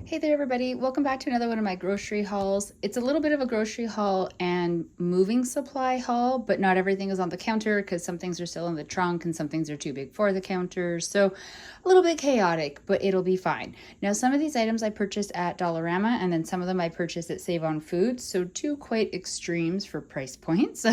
Hey there, everybody. Welcome back to another one of my grocery hauls. It's a little bit of a grocery haul and moving supply haul, but not everything is on the counter because some things are still in the trunk and some things are too big for the counter. So a little bit chaotic, but it'll be fine. Now, some of these items I purchased at Dollarama and then some of them I purchased at Save On Foods. So two quite extremes for price points.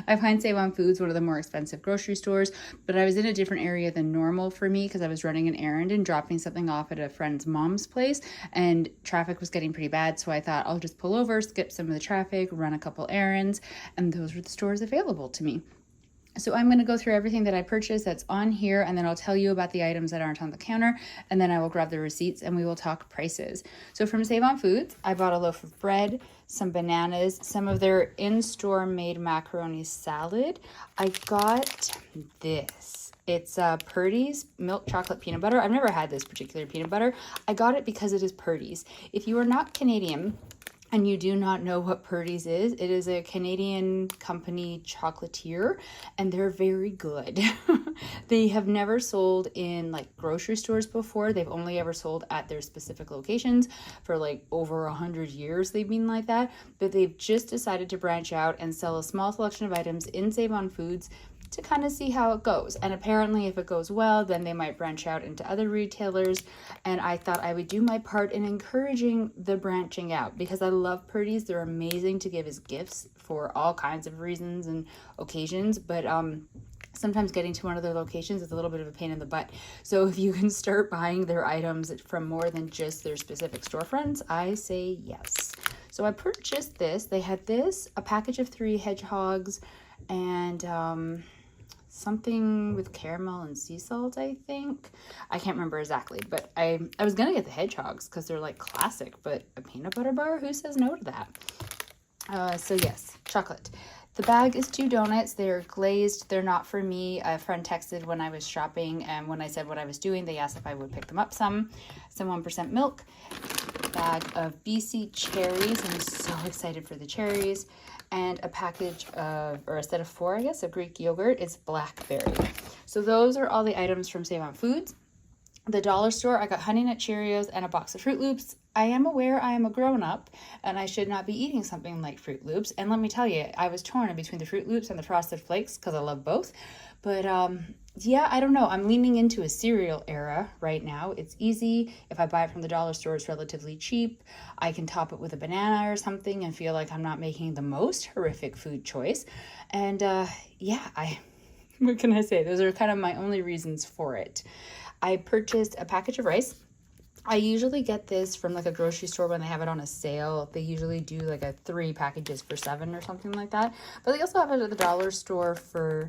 I find Save On Foods one of the more expensive grocery stores, but I was in a different area than normal for me because I was running an errand and dropping something off at a friend's mom's place. And traffic was getting pretty bad, so I thought I'll just pull over, skip some of the traffic, run a couple errands, and those were the stores available to me. So I'm going to go through everything that I purchased that's on here, and then I'll tell you about the items that aren't on the counter, and then I will grab the receipts and we will talk prices. So from Save On Foods, I bought a loaf of bread, some bananas, some of their in-store made macaroni salad. I got this. It's Purdy's milk chocolate peanut butter. I've never had this particular peanut butter. I got it because it is Purdy's. If you are not Canadian and you do not know what Purdy's is, it is a Canadian company chocolatier, and they're very good. They have never sold in like grocery stores before. They've only ever sold at their specific locations for like over 100 years. They've been like that, but they've just decided to branch out and sell a small selection of items in Save On Foods to kind of see how it goes. And apparently if it goes well, then they might branch out into other retailers. And I thought I would do my part in encouraging the branching out because I love Purdy's. They're amazing to give as gifts for all kinds of reasons and occasions. But sometimes getting to one of their locations is a little bit of a pain in the butt. So if you can start buying their items from more than just their specific storefronts, I say yes. So I purchased this. They had this, a package of 3 hedgehogs, and something with caramel and sea salt, I think. I can't remember exactly, but I was gonna get the hedgehogs because they're like classic, but a peanut butter bar, who says no to that? So yes, chocolate. The bag is 2 donuts. They're glazed. They're not for me. A friend texted when I was shopping, and when I said what I was doing, they asked if I would pick them up some 1% milk, bag of BC cherries. I'm so excited for the cherries. And a package of, or a set of 4, I guess, of Greek yogurt. It's blackberry. So those are all the items from Save On Foods. The dollar store, I got Honey Nut Cheerios and a box of Fruit Loops. I am aware I am a grown-up and I should not be eating something like Fruit Loops. And let me tell you, I was torn in between the Fruit Loops and the Frosted Flakes because I love both. But yeah, I don't know. I'm leaning into a cereal era right now. It's easy. If I buy it from the dollar store, it's relatively cheap. I can top it with a banana or something and feel like I'm not making the most horrific food choice. And yeah, what can I say? Those are kind of my only reasons for it. I purchased a package of rice. I usually get this from like a grocery store when they have it on a sale. They usually do like a 3 packages for $7 or something like that. But they also have it at the dollar store for,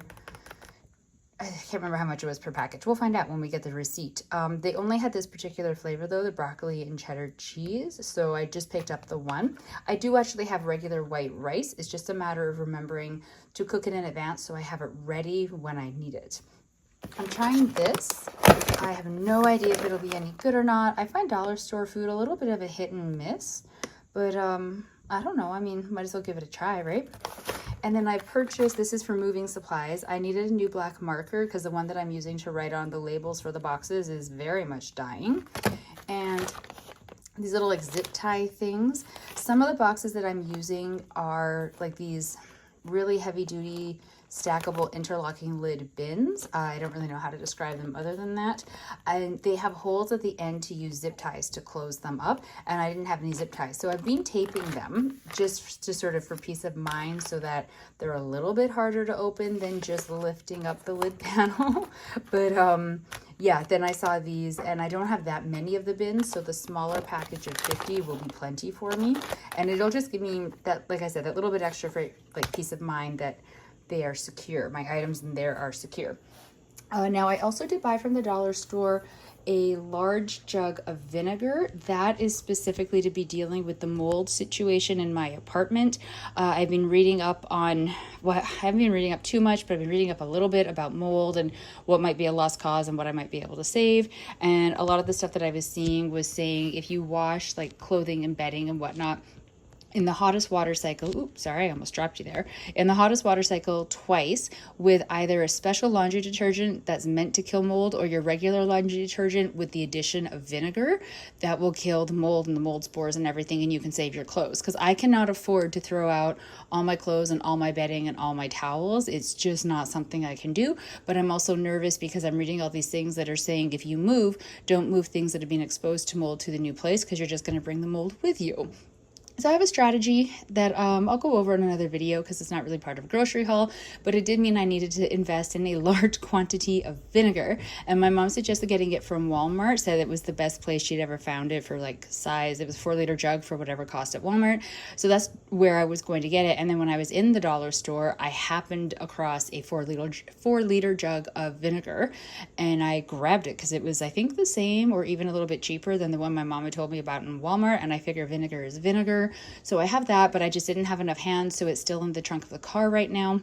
I can't remember how much it was per package. We'll find out when we get the receipt. They only had this particular flavor though, the broccoli and cheddar cheese. So I just picked up the one. I do actually have regular white rice. It's just a matter of remembering to cook it in advance so I have it ready when I need it. I'm trying this. I have no idea if it'll be any good or not. I find dollar store food a little bit of a hit and miss, but I don't know. I mean, might as well give it a try, right? And then I purchased, this is for moving supplies. I needed a new black marker because the one that I'm using to write on the labels for the boxes is very much dying. And these little like zip tie things. Some of the boxes that I'm using are like these really heavy duty stackable interlocking lid bins. I don't really know how to describe them other than that. And they have holes at the end to use zip ties to close them up. And I didn't have any zip ties. So I've been taping them just to sort of for peace of mind so that they're a little bit harder to open than just lifting up the lid panel. But yeah, then I saw these and I don't have that many of the bins. So the smaller package of 50 will be plenty for me. And it'll just give me that, like I said, that little bit extra for like peace of mind that they are secure. My items in there are secure. Now I also did buy from the dollar store a large jug of vinegar that is specifically to be dealing with the mold situation in my apartment. I've been reading up on, well, I haven't been reading up too much, but I've been reading up a little bit about mold and what might be a lost cause and what I might be able to save. And a lot of the stuff that I was seeing was saying if you wash like clothing and bedding and whatnot in the hottest water cycle, oops, sorry, I almost dropped you there, in the hottest water cycle twice with either a special laundry detergent that's meant to kill mold or your regular laundry detergent with the addition of vinegar that will kill the mold and the mold spores and everything, and you can save your clothes. Because I cannot afford to throw out all my clothes and all my bedding and all my towels. It's just not something I can do. But I'm also nervous because I'm reading all these things that are saying if you move, don't move things that have been exposed to mold to the new place because you're just going to bring the mold with you. So I have a strategy that I'll go over in another video because it's not really part of a grocery haul, but it did mean I needed to invest in a large quantity of vinegar. And my mom suggested getting it from Walmart, said it was the best place she'd ever found it for like size. It was 4-liter jug for whatever cost at Walmart. So that's where I was going to get it. And then when I was in the dollar store, I happened across a 4-liter jug of vinegar, and I grabbed it because it was, I think, the same or even a little bit cheaper than the one my mom had told me about in Walmart. And I figure vinegar is vinegar. So I have that, but I just didn't have enough hands, so it's still in the trunk of the car right now.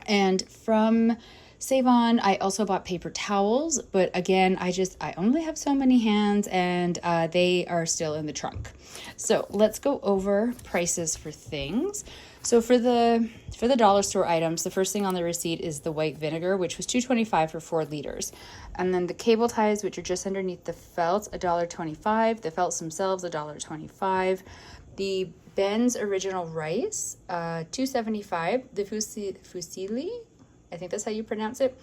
And from Save On, I also bought paper towels, but again, I only have so many hands, and they are still in the trunk. So let's go over prices for things. So for the dollar store items, the first thing on the receipt is the white vinegar, which was $2.25 for 4 liters. And then the cable ties, which are just underneath the felts, $1.25. The felts themselves, $1.25. The Ben's Original Rice, $2.75. The fusilli, I think that's how you pronounce it,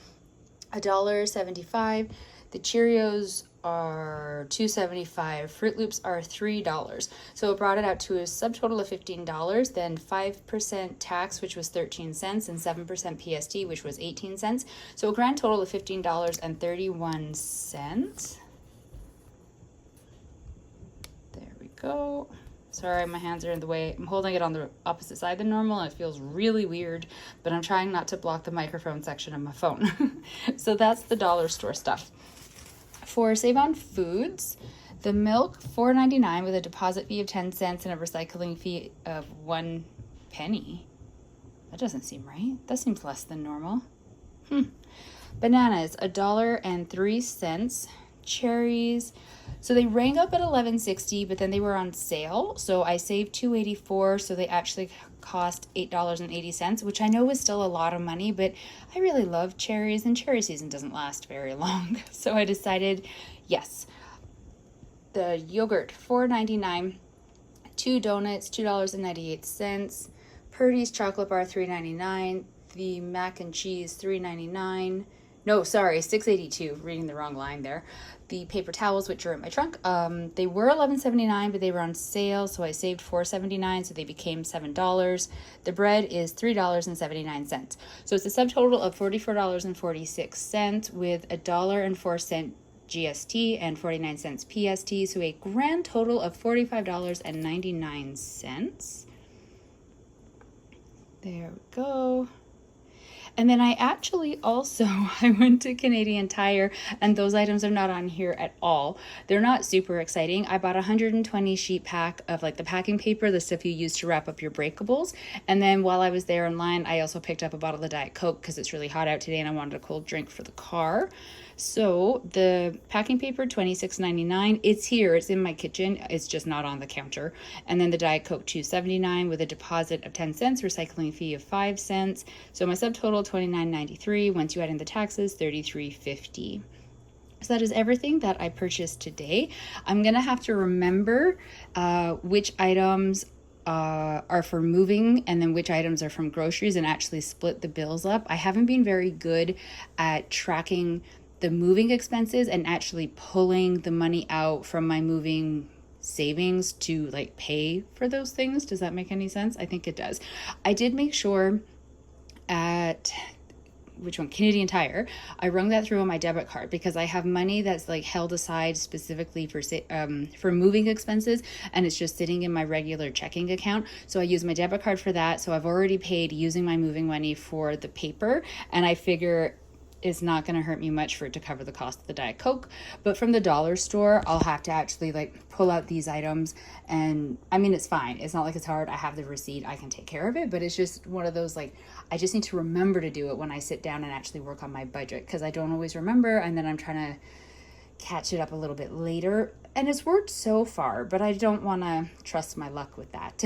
$1.75. The Cheerios are $2.75. Fruit Loops are $3. So it brought it out to a subtotal of $15, then 5% tax, which was 13 cents, and 7% PST, which was 18 cents. So a grand total of $15.31. There we go. Sorry, my hands are in the way. I'm holding it on the opposite side than normal, and it feels really weird, but I'm trying not to block the microphone section of my phone. So that's the dollar store stuff. For Save On Foods, the milk, $4.99 with a deposit fee of 10 cents and a recycling fee of 1 penny. That doesn't seem right. That seems less than normal. Bananas, $1.03. Cherries, so they rang up at $11.60, but then they were on sale, so I saved $2.84, so they actually cost $8.80, which I know is still a lot of money, but I really love cherries, and cherry season doesn't last very long, so I decided yes. The yogurt, $4.99. 2 donuts, $2.98. Purdy's chocolate bar, $3.99. The mac and cheese, $3.99. No, sorry, $6.82, reading the wrong line there. The paper towels, which are in my trunk, they were $11.79, but they were on sale, so I saved $4.79, so they became $7. The bread is $3.79. So it's a subtotal of $44.46 with $1.04 GST and 49 cents PST, so a grand total of $45.99. There we go. And then I actually also, I went to Canadian Tire, and those items are not on here at all. They're not super exciting. I bought a 120 sheet pack of like the packing paper, the stuff you use to wrap up your breakables. And then while I was there in line, I also picked up a bottle of Diet Coke because it's really hot out today and I wanted a cold drink for the car. So the packing paper, $26.99. It's here. It's in my kitchen. It's just not on the counter. And then the Diet Coke, $2.79 with a deposit of 10 cents, recycling fee of 5 cents. So my subtotal, $29.93. Once you add in the taxes, $33.50. So that is everything that I purchased today. I'm going to have to remember which items are for moving and then which items are from groceries and actually split the bills up. I haven't been very good at tracking the moving expenses and actually pulling the money out from my moving savings to like pay for those things. Does that make any sense? I think it does. I did make sure at which one? Canadian Tire. I rung that through on my debit card because I have money that's like held aside specifically for moving expenses, and it's just sitting in my regular checking account. So I use my debit card for that. So I've already paid using my moving money for the paper, and I figure it's not going to hurt me much for it to cover the cost of the Diet Coke. But from the dollar store, I'll have to actually like pull out these items, and I mean, it's fine. It's not like it's hard. I have the receipt. I can take care of it, but it's just one of those, like, I just need to remember to do it when I sit down and actually work on my budget, because I don't always remember, and then I'm trying to catch it up a little bit later. And it's worked so far, but I don't want to trust my luck with that.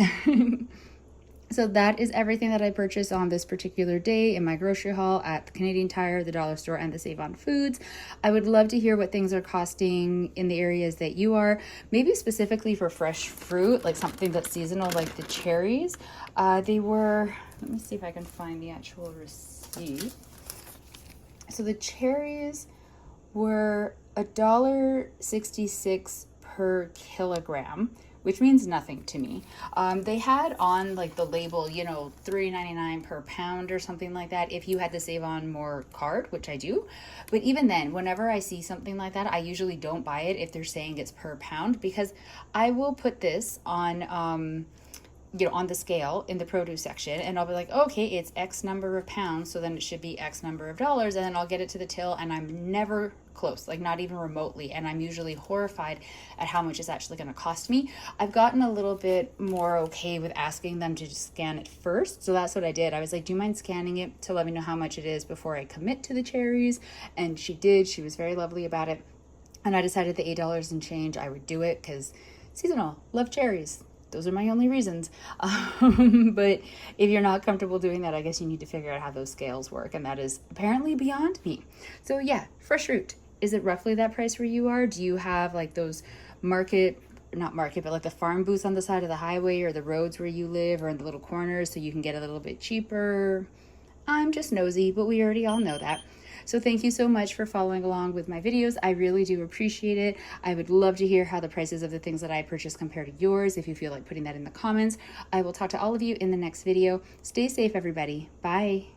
So that is everything that I purchased on this particular day in my grocery haul at the Canadian Tire, the dollar store, and the Save on Foods. I would love to hear what things are costing in the areas that you are, maybe specifically for fresh fruit, like something that's seasonal, like the cherries. They were, let me see if I can find the actual receipt. So the cherries were $1.66 per kilogram, which means nothing to me. They had on like the label, you know, $3.99 per pound or something like that if you had the Save On More card, which I do. But even then, whenever I see something like that, I usually don't buy it if they're saying it's per pound, because I will put this on you know, on the scale in the produce section, and I'll be like, okay, it's X number of pounds, so then it should be X number of dollars, and then I'll get it to the till, and I'm never close, like not even remotely, and I'm usually horrified at how much it's actually going to cost me. I've gotten a little bit more okay with asking them to just scan it first, so that's what I did. I was like, do you mind scanning it to let me know how much it is before I commit to the cherries? And she did. She was very lovely about it, and I decided the $8 and change, I would do it because seasonal, love cherries. Those are my only reasons. But if you're not comfortable doing that, I guess you need to figure out how those scales work. And that is apparently beyond me. So yeah, fresh fruit. Is it roughly that price where you are? Do you have like those not market, but like the farm booths on the side of the highway or the roads where you live or in the little corners so you can get a little bit cheaper? I'm just nosy, but we already all know that. So thank you so much for following along with my videos. I really do appreciate it. I would love to hear how the prices of the things that I purchased compare to yours. If you feel like putting that in the comments, I will talk to all of you in the next video. Stay safe, everybody. Bye.